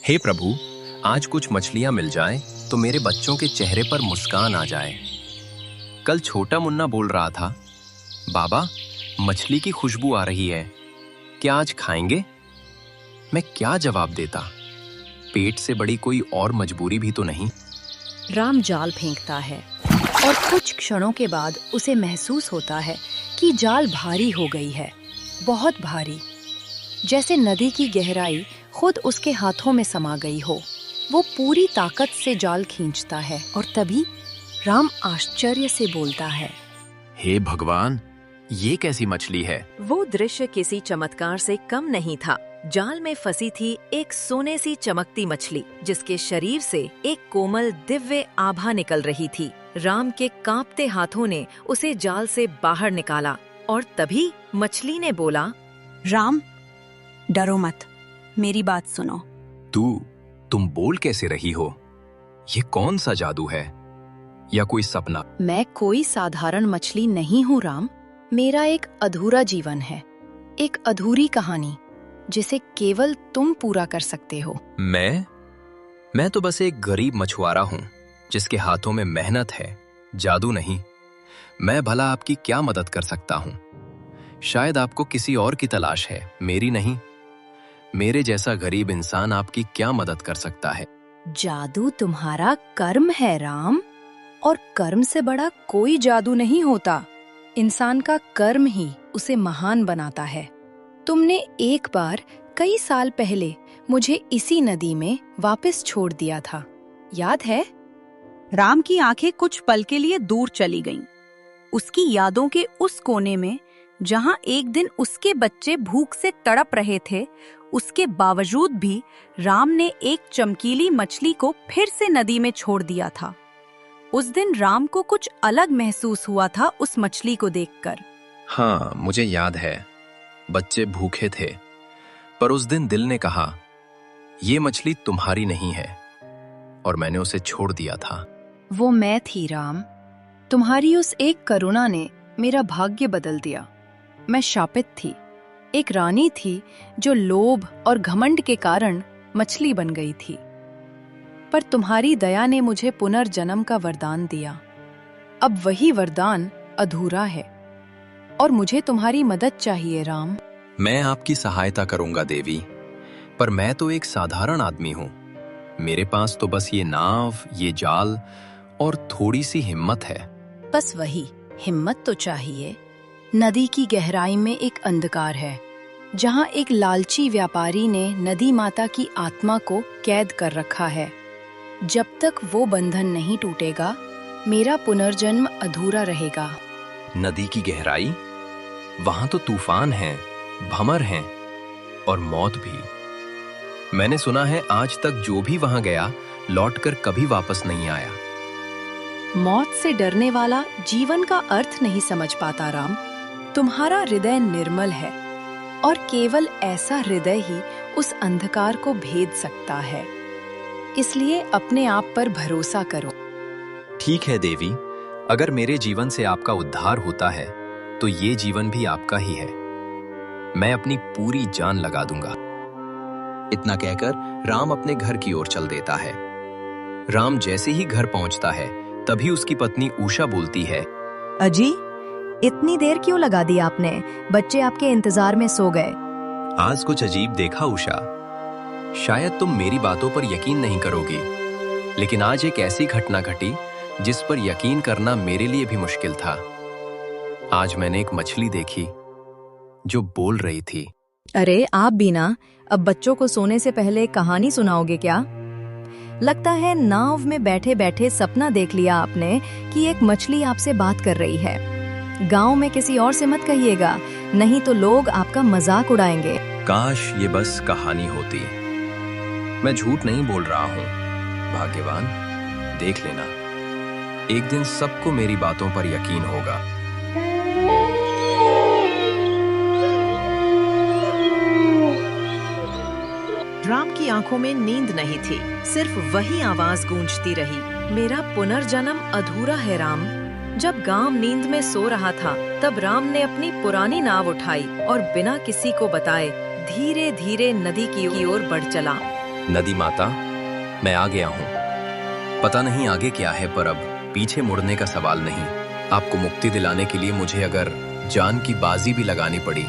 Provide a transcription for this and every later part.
हे प्रभु, आज कुछ मछलियां मिल जाएं तो मेरे बच्चों के चेहरे पर मुस्कान आ जाए। कल छोटा मुन्ना बोल रहा था, बाबा मछली की खुशबू आ रही है, क्या आज खाएंगे? मैं क्या जवाब देता? पेट से बड़ी कोई और मजबूरी भी तो नहीं। राम जाल फेंकता है और कुछ क्षणों के बाद उसे महसूस होता है कि जाल भारी हो गई है, बहुत भारी, जैसे नदी की गहराई खुद उसके हाथों में समा गई हो। वो पूरी ताकत से जाल खींचता है और तभी राम आश्चर्य से बोलता है, हे भगवान, ये कैसी मछली है? वो दृश्य किसी चमत्कार से कम नहीं था। जाल में फंसी थी एक सोने सी चमकती मछली, जिसके शरीर से एक कोमल दिव्य आभा निकल रही थी। राम के कांपते हाथों ने उसे जाल से बाहर निकाला और तभी मछली ने बोला, राम, डरो मत, मेरी बात सुनो। तुम बोल कैसे रही हो? ये कौन सा जादू है या कोई सपना? मैं कोई साधारण मछली नहीं हूँ राम, मेरा एक अधूरा जीवन है, एक अधूरी कहानी जिसे केवल तुम पूरा कर सकते हो। मैं तो बस एक गरीब मछुआरा हूँ जिसके हाथों में मेहनत है, जादू नहीं। मैं भला आपकी क्या मदद कर सकता हूँ? शायद आपको किसी और की तलाश है, मेरी नहीं। मेरे जैसा गरीब इंसान आपकी क्या मदद कर सकता है? जादू तुम्हारा कर्म है राम, और कर्म से बड़ा कोई जादू नहीं होता। इंसान का कर्म ही उसे महान बनाता है। तुमने एक बार कई साल पहले मुझे इसी नदी में वापस छोड़ दिया था, याद है? राम की आंखें कुछ पल के लिए दूर चली गईं। उसकी यादों के उस कोने में जहां एक दिन उसके बच्चे भूख से तड़प रहे थे, उसके बावजूद भी राम ने एक चमकीली मछली को फिर से नदी में छोड़ दिया था। उस दिन राम को कुछ अलग महसूस हुआ था उस मछली को देखकर। हाँ, मुझे याद है, बच्चे भूखे थे, पर उस दिन दिल ने कहा, ये मछली तुम्हारी नहीं है, और मैंने उसे छोड़ दिया था। वो मैं थी राम, तुम्हारी उस एक करुणा ने मेरा भाग्य बदल दिया। मैं शापित थी, एक रानी थी जो लोभ और घमंड के कारण मछली बन गई थी, पर तुम्हारी दया ने मुझे पुनर्जन्म का वरदान दिया। अब वही वरदान अधूरा है और मुझे तुम्हारी मदद चाहिए राम। मैं आपकी सहायता करूंगा देवी, पर मैं तो एक साधारण आदमी हूँ। मेरे पास तो बस ये नाव, ये जाल और थोड़ी सी हिम्मत है। बस वही हिम्मत तो चाहिए। नदी की गहराई में एक अंधकार है, जहाँ एक लालची व्यापारी ने नदी माता की आत्मा को कैद कर रखा है। जब तक वो बंधन नहीं टूटेगा, मेरा पुनर्जन्म अधूरा रहेगा। नदी की गहराई? वहां तो तूफान हैं, भंवर हैं और मौत भी। मैंने सुना है आज तक जो भी वहां गया लौटकर कभी वापस नहीं आया। मौत से डरने वाला जीवन का अर्थ नहीं समझ पाता राम। तुम्हारा हृदय निर्मल है और केवल ऐसा हृदय ही उस अंधकार को भेद सकता है। इसलिए अपने आप पर भरोसा करो। ठीक है देवी, अगर मेरे जीवन से आपका उद्धार होता है तो ये जीवन भी आपका ही है। मैं अपनी पूरी जान लगा दूंगा। इतना कहकर राम अपने घर की ओर चल देता है। राम जैसे ही घर पहुंचता है तभी उसकी पत्नी उषा बोलती है, अजी, इतनी देर क्यों लगा दी आपने? बच्चे आपके इंतजार में सो गए। आज कुछ अजीब देखा उषा। शायद तुम मेरी बातों पर यकीन नहीं करोगी, लेकिन आज एक ऐसी घटना घटी जिस पर यकीन करना मेरे लिए भी मुश्किल था। आज मैंने एक मछली देखी जो बोल रही थी। अरे आप भी ना, अब बच्चों को सोने से पहले कहानी सुनाओगे क्या? लगता है नाव में बैठे बैठे सपना देख लिया आपने कि एक मछली आपसे बात कर रही है। गांव में किसी और से मत कहिएगा, नहीं तो लोग आपका मजाक उड़ाएंगे। काश ये बस कहानी होती। मैं झूठ नहीं बोल रहा हूँ भाग्यवान, देख लेना, एक दिन सबको मेरी बातों पर यकीन होगा। राम की आंखों में नींद नहीं थी, सिर्फ वही आवाज गूंजती रही, मेरा पुनर्जन्म अधूरा है राम। जब गांव नींद में सो रहा था, तब राम ने अपनी पुरानी नाव उठाई और बिना किसी को बताए धीरे धीरे नदी की ओर बढ़ चला। नदी माता, मैं आ गया हूँ। पता नहीं आगे क्या है, पर अब पीछे मुड़ने का सवाल नहीं। आपको मुक्ति दिलाने के लिए मुझे अगर जान की बाजी भी लगानी पड़ी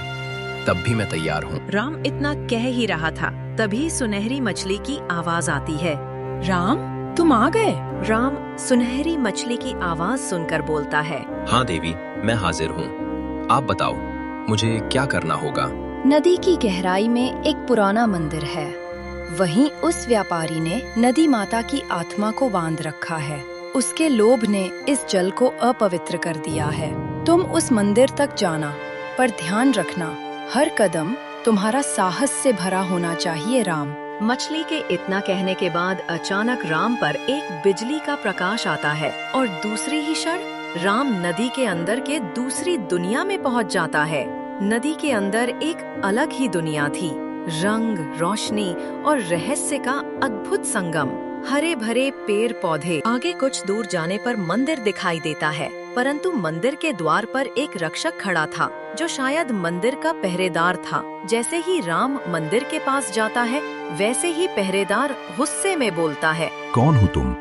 तब भी मैं तैयार हूँ। राम इतना कह ही रहा था, तभी सुनहरी मछली की आवाज आती है। राम, तुम आ गए। राम सुनहरी मछली की आवाज सुनकर बोलता है, हाँ देवी, मैं हाजिर हूँ। आप बताओ, मुझे क्या करना होगा? नदी की गहराई में एक पुराना मंदिर है। वहीं उस व्यापारी ने नदी माता की आत्मा को बांध रखा है। उसके लोभ ने इस जल को अपवित्र कर दिया है। तुम उस मंदिर तक जाना, पर ध्यान रखना, हर कदम तुम्हारा साहस से भरा होना चाहिए। राम। मछली के इतना कहने के बाद अचानक राम पर एक बिजली का प्रकाश आता है और दूसरी ही क्षण राम नदी के अंदर के दूसरी दुनिया में पहुंच जाता है। नदी के अंदर एक अलग ही दुनिया थी। रंग, रोशनी और रहस्य का अद्भुत संगम। हरे भरे पेड़ पौधे। आगे कुछ दूर जाने पर मंदिर दिखाई देता है, परंतु मंदिर के द्वार पर एक रक्षक खड़ा था जो शायद मंदिर का पहरेदार था। जैसे ही राम मंदिर के पास जाता है, वैसे ही पहरेदार गुस्से में बोलता है, कौन हो तुम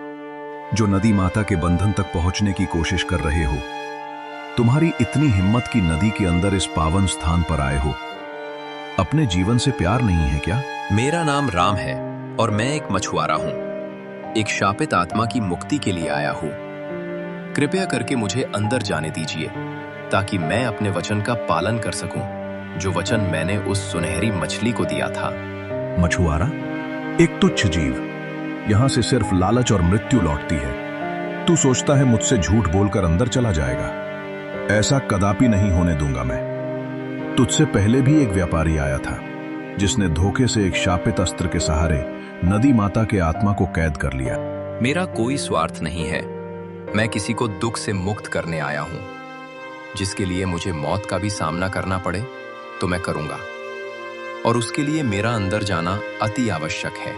जो नदी माता के बंधन तक पहुंचने की कोशिश कर रहे हो? तुम्हारी इतनी हिम्मत की नदी के अंदर इस पावन स्थान पर आए हो। अपने जीवन से प्यार नहीं है क्या? मेरा नाम राम है और मैं एक मछुआरा हूँ। एक शापित आत्मा की मुक्ति के लिए आया हूँ। कृपया करके मुझे अंदर जाने दीजिए ताकि मैं अपने वचन का पालन कर सकूं, जो वचन मैंने उस सुनहरी मछली को दिया था। मछुआरा, एक तुच्छ जीव, यहां से सिर्फ लालच और मृत्यु लौटती है। तू सोचता है मुझसे झूठ बोलकर अंदर चला जाएगा? ऐसा कदापि नहीं होने दूंगा मैं। तुझसे पहले भी एक व्यापारी आया था जिसने धोखे से एक शापित अस्त्र के सहारे नदी माता के आत्मा को कैद कर लिया। मेरा कोई स्वार्थ नहीं है। मैं किसी को दुख से मुक्त करने आया हूं। जिसके लिए मुझे मौत का भी सामना करना पड़े तो मैं करूंगा, और उसके लिए मेरा अंदर जाना अति आवश्यक है।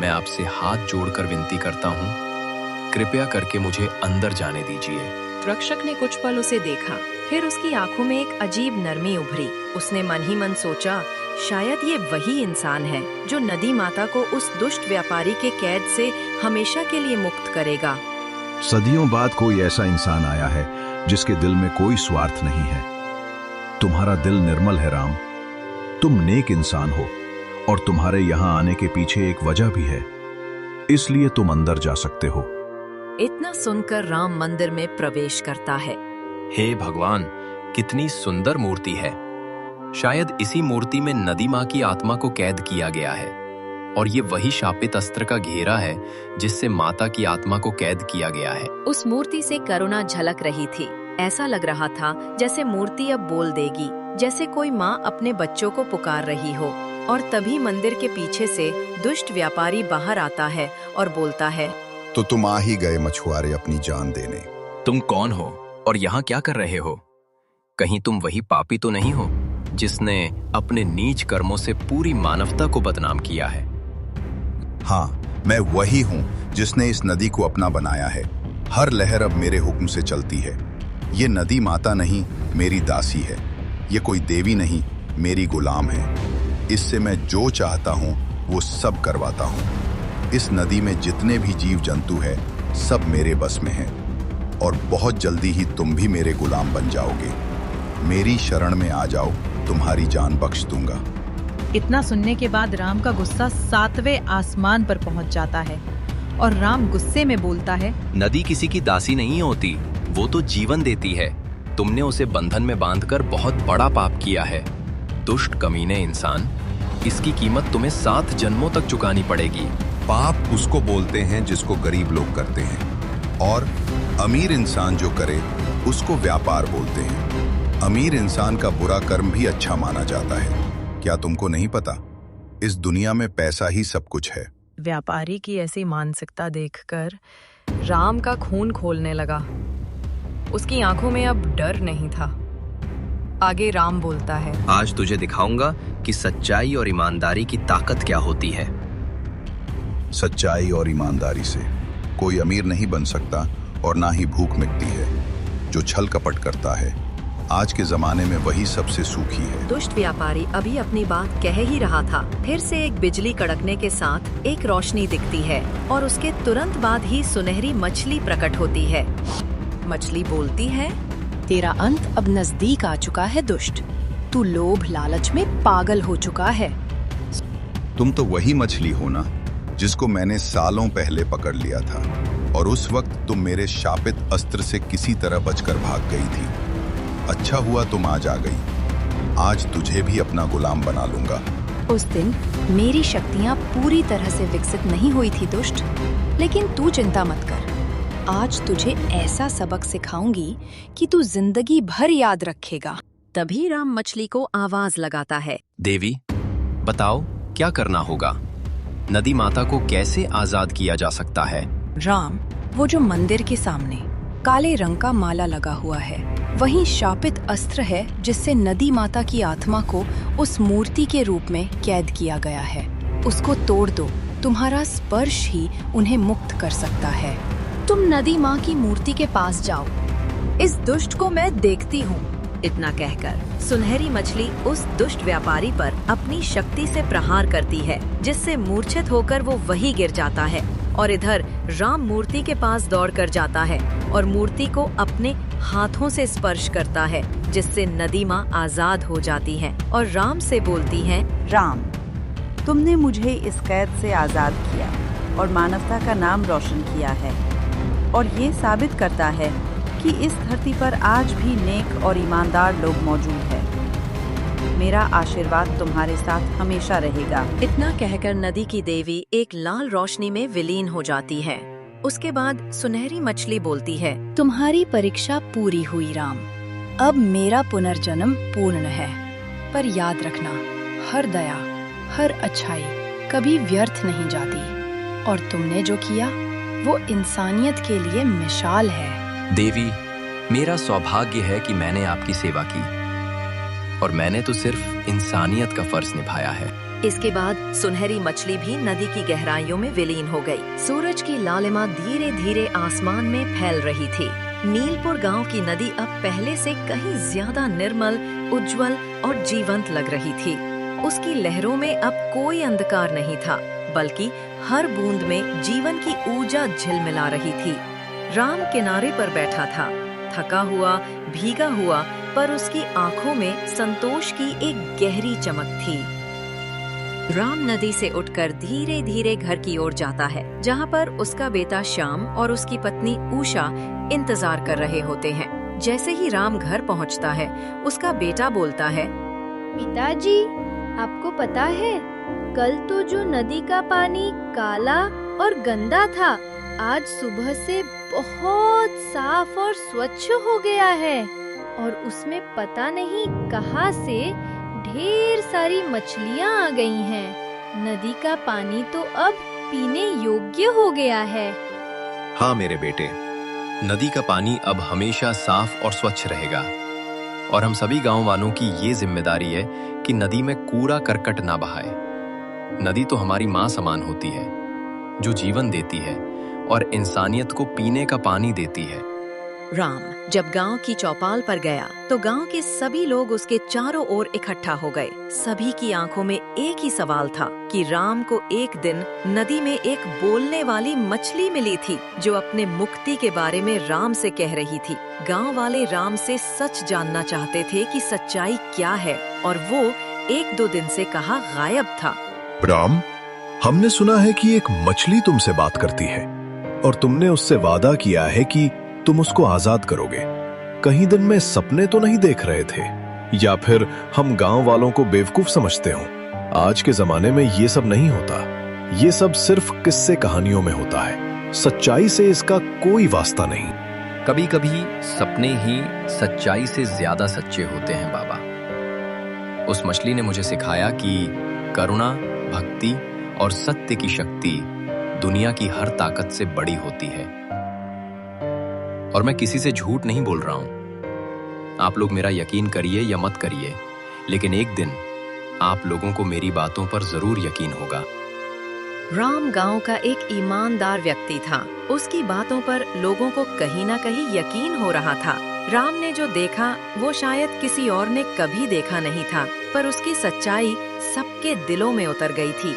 मैं आपसे हाथ जोड़कर विनती करता हूं, कृपया करके मुझे अंदर जाने दीजिए। रक्षक ने कुछ पल उसे देखा, फिर उसकी आंखों में एक अजीब नरमी उभरी। उसने मन ही मन सोचा, शायद ये वही इंसान है जो नदी माता को उस दुष्ट व्यापारी के कैद से हमेशा के लिए मुक्त करेगा। सदियों बाद कोई ऐसा इंसान आया है जिसके दिल में कोई स्वार्थ नहीं है। तुम्हारा दिल निर्मल है राम। तुम नेक इंसान हो और तुम्हारे यहाँ आने के पीछे एक वजह भी है, इसलिए तुम अंदर जा सकते हो। इतना सुनकर राम मंदिर में प्रवेश करता है। हे भगवान, कितनी सुंदर मूर्ति है। शायद इसी मूर्ति में नदी माँ की आत्मा को कैद किया गया है, और ये वही शापित अस्त्र का घेरा है जिससे माता की आत्मा को कैद किया गया है। उस मूर्ति से करुणा झलक रही थी। ऐसा लग रहा था जैसे मूर्ति अब बोल देगी, जैसे कोई माँ अपने बच्चों को पुकार रही हो। और तभी मंदिर के पीछे से दुष्ट व्यापारी बाहर आता है और बोलता है, तो तुम आ ही गए मछुआरे अपनी जान देने। तुम कौन हो और यहाँ क्या कर रहे हो? कहीं तुम वही पापी तो नहीं हो जिसने अपने नीच कर्मों से पूरी मानवता को बदनाम किया है? हाँ, मैं वही हूँ जिसने इस नदी को अपना बनाया है। हर लहर अब मेरे हुक्म से चलती है। ये नदी माता नहीं, मेरी दासी है। ये कोई देवी नहीं, मेरी गुलाम है। इससे मैं जो चाहता हूँ वो सब करवाता हूँ। इस नदी में जितने भी जीव जंतु है सब मेरे बस में हैं, और बहुत जल्दी ही तुम भी मेरे गुलाम बन जाओगे। मेरी शरण में आ जाओ, तुम्हारी जान बख्श दूंगा। इतना सुनने के बाद राम का गुस्सा 7वें आसमान पर पहुंच जाता है और राम गुस्से में बोलता है, नदी किसी की दासी नहीं होती, वो तो जीवन देती है। तुमने उसे बंधन में बांधकर बहुत बड़ा पाप किया है। दुष्ट कमीने इंसान, इसकी कीमत तुम्हें 7 जन्मों तक चुकानी पड़ेगी। पाप उसको बोलते हैं जिसको गरीब लोग करते हैं, और अमीर इंसान जो करे उसको व्यापार बोलते हैं। अमीर इंसान का बुरा कर्म भी अच्छा माना जाता है। क्या तुमको नहीं पता? इस दुनिया में पैसा ही सब कुछ है। व्यापारी की ऐसी मानसिकता देखकर राम का खून खोलने लगा। उसकी आंखों में अब डर नहीं था। आगे राम बोलता है, आज तुझे दिखाऊंगा कि सच्चाई और ईमानदारी की ताकत क्या होती है। सच्चाई और ईमानदारी से कोई अमीर नहीं बन सकता, और ना ही भूख मिटती है। जो छल कपट करता है आज के जमाने में वही सबसे सूखी है। दुष्ट व्यापारी अभी अपनी बात कह ही रहा था, फिर से एक बिजली कड़कने के साथ एक रोशनी दिखती है और उसके तुरंत बाद ही सुनहरी मछली प्रकट होती है। मछली बोलती है, तेरा अंत अब नजदीक आ चुका है दुष्ट। तू लोभ लालच में पागल हो चुका है। तुम तो वही मछली हो ना जिसको मैंने सालों पहले पकड़ लिया था, और उस वक्त तुम मेरे शापित अस्त्र से किसी तरह बचकर भाग गई थी। अच्छा हुआ तुम आज आ गई। आज तुझे भी अपना गुलाम बना लूंगा। उस दिन मेरी शक्तियाँ पूरी तरह से विकसित नहीं हुई थी दुष्ट, लेकिन तू चिंता मत कर। आज तुझे ऐसा सबक सिखाऊंगी कि तू जिंदगी भर याद रखेगा। तभी राम मछली को आवाज लगाता है, देवी, बताओ क्या करना होगा? नदी माता को कैसे आजाद किया जा सकता है? राम, वो जो मंदिर के सामने काले रंग का माला लगा हुआ है, वही शापित अस्त्र है जिससे नदी माता की आत्मा को उस मूर्ति के रूप में कैद किया गया है। उसको तोड़ दो, तुम्हारा स्पर्श ही उन्हें मुक्त कर सकता है। तुम नदी माँ की मूर्ति के पास जाओ। इस दुष्ट को मैं देखती हूँ। इतना कहकर सुनहरी मछली उस दुष्ट व्यापारी पर अपनी शक्ति से प्रहार करती है, जिससे मूर्छित होकर वो वहीं गिर जाता है। और इधर राम मूर्ति के पास दौड़कर जाता है और मूर्ति को अपने हाथों से स्पर्श करता है, जिससे नदी माँ आजाद हो जाती है और राम से बोलती है, राम, तुमने मुझे इस कैद से आजाद किया और मानवता का नाम रोशन किया है, और ये साबित करता है कि इस धरती पर आज भी नेक और ईमानदार लोग मौजूद हैं। मेरा आशीर्वाद तुम्हारे साथ हमेशा रहेगा। इतना कहकर नदी की देवी एक लाल रोशनी में विलीन हो जाती है। उसके बाद सुनहरी मछली बोलती है, तुम्हारी परीक्षा पूरी हुई राम। अब मेरा पुनर्जन्म पूर्ण है। पर याद रखना, हर दया, हर अच्छाई कभी व्यर्थ नहीं जाती, और तुमने जो किया वो इंसानियत के लिए मिसाल है। देवी, मेरा सौभाग्य है कि मैंने आपकी सेवा की, और मैंने तो सिर्फ इंसानियत का फर्ज निभाया है। इसके बाद सुनहरी मछली भी नदी की गहराइयों में विलीन हो गई। सूरज की लालिमा धीरे धीरे आसमान में फैल रही थी। नीलपुर गांव की नदी अब पहले से कहीं ज्यादा निर्मल, उज्जवल और जीवंत लग रही थी। उसकी लहरों में अब कोई अंधकार नहीं था, बल्कि हर बूंद में जीवन की ऊर्जा झिलमिला रही थी। राम किनारे पर बैठा था, थका हुआ, भीगा हुआ, पर उसकी आंखों में संतोष की एक गहरी चमक थी। राम नदी से उठकर धीरे धीरे घर की ओर जाता है, जहाँ पर उसका बेटा श्याम और उसकी पत्नी उषा इंतजार कर रहे होते हैं। जैसे ही राम घर पहुँचता है, उसका बेटा बोलता है, पिताजी, आपको पता है, कल तो जो नदी का पानी काला और गंदा था, आज सुबह से बहुत साफ और स्वच्छ हो गया है, और उसमें पता नहीं कहां से ढेर सारी मछलियां आ गई हैं। नदी का पानी तो अब पीने योग्य हो गया है। हाँ मेरे बेटे, नदी का पानी अब हमेशा साफ और स्वच्छ रहेगा, और हम सभी गांव वालों की ये जिम्मेदारी है कि नदी में कूड़ा करकट ना बहाए। नदी तो हमारी माँ समान होती है, जो जीवन देती है और इंसानियत को पीने का पानी देती है। राम जब गांव की चौपाल पर गया तो गांव के सभी लोग उसके चारों ओर इकट्ठा हो गए। सभी की आंखों में एक ही सवाल था कि राम को एक दिन नदी में एक बोलने वाली मछली मिली थी, जो अपने मुक्ति के बारे में राम से कह रही थी। गांव वाले राम से सच जानना चाहते थे कि सच्चाई क्या है, और वो 1-2 दिन से कहाँ गायब था। राम, हमने सुना है कि एक मछली तुमसे बात करती है, और तुमने उससे वादा किया है कि तुम उसको आजाद करोगे। कहीं दिन में सपने तो नहीं देख रहे थे, या फिर हम गांव वालों को बेवकूफ समझते हो? आज के जमाने में ये सब नहीं होता। ये सब सिर्फ किस्से कहानियों में होता है। सच्चाई से इसका कोई वास्ता नहीं। कभी कभी सपने ही सच्चाई से ज्यादा सच्चे होते हैं बाबा। उस मछली ने मुझे सिखाया कि करुणा, भक्ति और सत्य की शक्ति दुनिया की हर ताकत से बड़ी होती है। और मैं किसी से झूठ नहीं बोल रहा हूं। आप लोग मेरा यकीन करिए या मत करिए, लेकिन एक दिन आप लोगों को मेरी बातों पर जरूर यकीन होगा। राम गांव का एक ईमानदार व्यक्ति था। उसकी बातों पर लोगों को कहीं ना कहीं यकीन हो रहा था। राम ने जो देखा वो शायद किसी और ने कभी देखा नहीं था, पर उसकी सच्चाई सबके दिलों में उतर गई थी।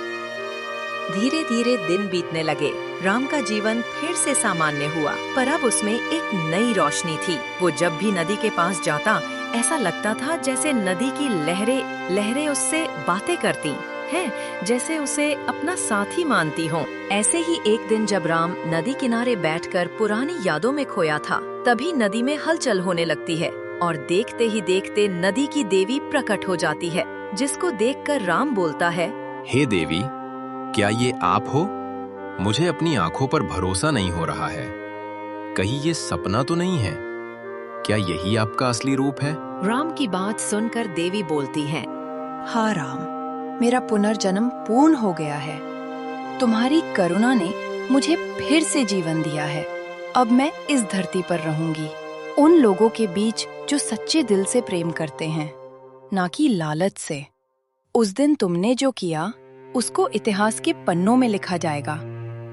धीरे धीरे दिन बीतने लगे। राम का जीवन फिर से सामान्य हुआ, पर अब उसमें एक नई रोशनी थी। वो जब भी नदी के पास जाता, ऐसा लगता था जैसे नदी की लहरें उससे बातें करती हैं, जैसे उसे अपना साथी मानती हों। ऐसे ही एक दिन जब राम नदी किनारे बैठकर पुरानी यादों में खोया था, तभी नदी में हलचल होने लगती है और देखते ही देखते नदी की देवी प्रकट हो जाती है, जिसको देखकर राम बोलता है, हे देवी, क्या ये आप हो? मुझे अपनी आंखों पर भरोसा नहीं हो रहा है। कहीं ये सपना तो नहीं है? क्या यही आपका असली रूप है? राम की बात सुनकर देवी बोलती हैं, हाँ राम, मेरा पुनर्जन्म पूर्ण हो गया है। तुम्हारी करुणा ने मुझे फिर से जीवन दिया है। अब मैं इस धरती पर रहूंगी, उन लोगों के बीच जो सच्चे दिल से प्रेम करते हैं, ना कि लालच से। उस दिन तुमने जो किया उसको इतिहास के पन्नों में लिखा जाएगा।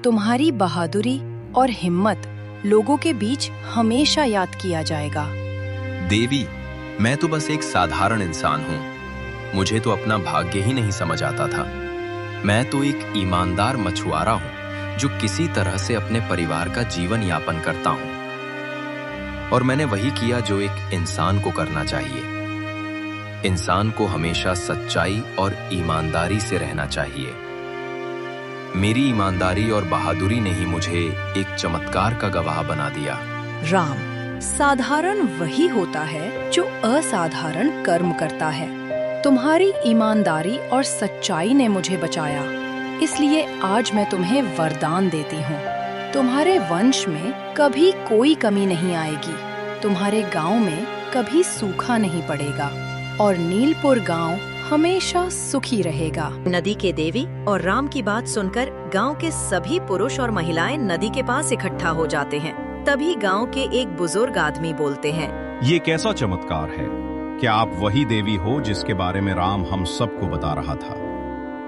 तुम्हारी बहादुरी और हिम्मत लोगों के बीच हमेशा याद किया जाएगा। देवी, मैं तो बस एक साधारण इंसान हूँ। मुझे तो अपना भाग्य ही नहीं समझ आता था। मैं तो एक ईमानदार मछुआरा हूँ जो किसी तरह से अपने परिवार का जीवन यापन करता हूँ। और मैंने वही किया जो एक इंसान को करना चाहिए। इंसान को हमेशा सच्चाई और ईमानदारी से रहना चाहिए। मेरी ईमानदारी और बहादुरी ने ही मुझे एक चमत्कार का गवाह बना दिया। राम, साधारण वही होता है जो असाधारण कर्म करता है। तुम्हारी ईमानदारी और सच्चाई ने मुझे बचाया, इसलिए आज मैं तुम्हें वरदान देती हूँ। तुम्हारे वंश में कभी कोई कमी नहीं आएगी। तुम्हारे गांव में कभी सूखा नहीं पड़ेगा और नीलपुर गांव हमेशा सुखी रहेगा। नदी के देवी और राम की बात सुनकर गांव के सभी पुरुष और महिलाएं नदी के पास इकट्ठा हो जाते हैं। तभी गांव के एक बुजुर्ग आदमी बोलते हैं, ये कैसा चमत्कार है? क्या आप वही देवी हो जिसके बारे में राम हम सबको बता रहा था?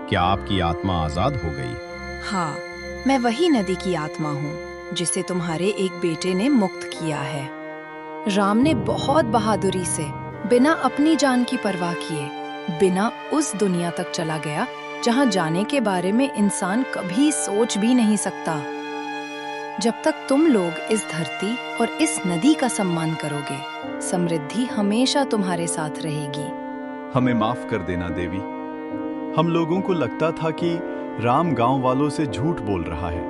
क्या आपकी आत्मा आजाद हो गई? हाँ, मैं वही नदी की आत्मा हूँ जिसे तुम्हारे एक बेटे ने मुक्त किया है। राम ने बहुत बहादुरी से बिना अपनी जान की परवाह किए बिना उस दुनिया तक चला गया जहां जाने के बारे में इंसान कभी सोच भी नहीं सकता। जब तक तुम लोग इस धरती और इस नदी का सम्मान करोगे, समृद्धि हमेशा तुम्हारे साथ रहेगी। हमें माफ कर देना देवी। हम लोगों को लगता था कि राम गांव वालों से झूठ बोल रहा है,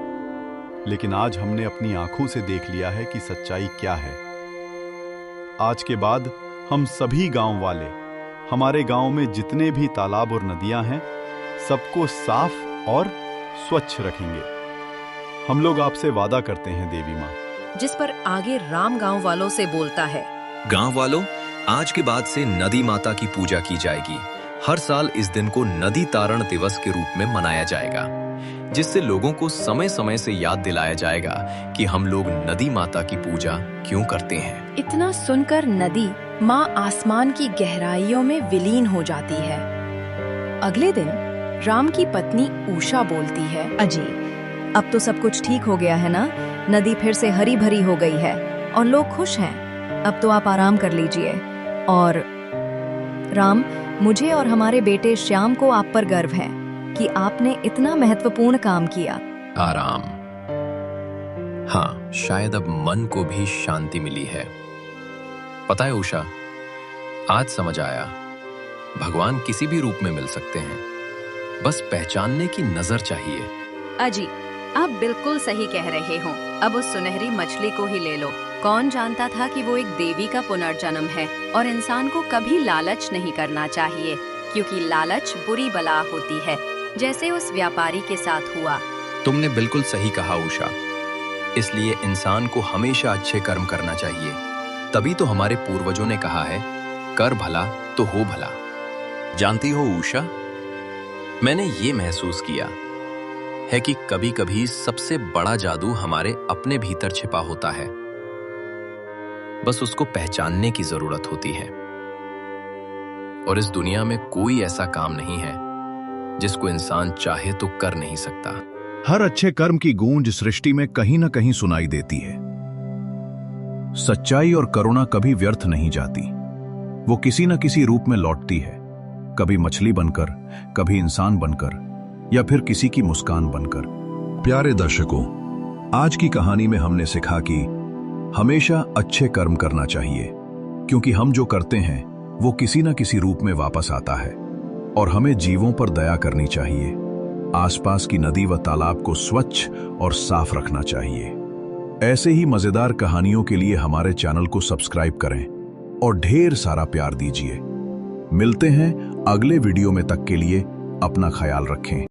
लेकिन आज हमने अपनी आंखों से देख लिया है कि सच्चाई क्या है। आज के बाद हम सभी गांव वाले, हमारे गांव में जितने भी तालाब और नदियां हैं, सबको साफ और स्वच्छ रखेंगे। हम लोग आपसे वादा करते हैं देवी माँ। जिस पर आगे राम गांव वालों से बोलता है, गांव वालों, आज के बाद से नदी माता की पूजा की जाएगी। हर साल इस दिन को नदी तारण दिवस के रूप में मनाया जाएगा, जिससे लोगों को समय समय से याद दिलाया जाएगा कि हम लोग नदी माता की पूजा क्यों करते हैं। इतना सुनकर नदी माँ आसमान की गहराइयों में विलीन हो जाती है। अगले दिन राम की पत्नी उषा बोलती है, अजी, अब तो सब कुछ ठीक हो गया है ना? नदी फिर से हरी भरी हो गई है और लोग खुश हैं। अब तो आप आराम कर लीजिए। और राम, मुझे और हमारे बेटे श्याम को आप पर गर्व है कि आपने इतना महत्वपूर्ण काम किया। आराम? हाँ, शायद अब मन को भी शांति मिली है। पता है उषा, आज समझ आया, भगवान किसी भी रूप में मिल सकते हैं, बस पहचानने की नजर चाहिए। अजी, आप बिल्कुल सही कह रहे हो। अब उस सुनहरी मछली को ही ले लो। कौन जानता था कि वो एक देवी का पुनर्जन्म है और इंसान को कभी लालच नहीं करना चाहिए, क्योंकि लालच बुरी बला होती है, जैसे उस व्यापारी के साथ हुआ। तुमने बिल्कुल सही कहा उषा। इसलिए इंसान को हमेशा अच्छे कर्म करना चाहिए। तभी तो हमारे पूर्वजों ने कहा है, कर भला तो हो भला। जानती हो उषा, मैंने ये महसूस किया है कि कभी कभी सबसे बड़ा जादू हमारे अपने भीतर छिपा होता है, बस उसको पहचानने की जरूरत होती है। और इस दुनिया में कोई ऐसा काम नहीं है जिसको इंसान चाहे तो कर नहीं सकता। हर अच्छे कर्म की गूंज सृष्टि में कहीं न कहीं सुनाई देती है। सच्चाई और करुणा कभी व्यर्थ नहीं जाती। वो किसी न किसी रूप में लौटती है, कभी मछली बनकर, कभी इंसान बनकर, या फिर किसी की मुस्कान बनकर। प्यारे दर्शकों, आज की कहानी में हमने सीखा कि हमेशा अच्छे कर्म करना चाहिए, क्योंकि हम जो करते हैं वो किसी न किसी रूप में वापस आता है। और हमें जीवों पर दया करनी चाहिए, आसपास की नदी व तालाब को स्वच्छ और साफ रखना चाहिए। ऐसे ही मजेदार कहानियों के लिए हमारे चैनल को सब्सक्राइब करें और ढेर सारा प्यार दीजिए। मिलते हैं अगले वीडियो में, तक के लिए अपना ख्याल रखें।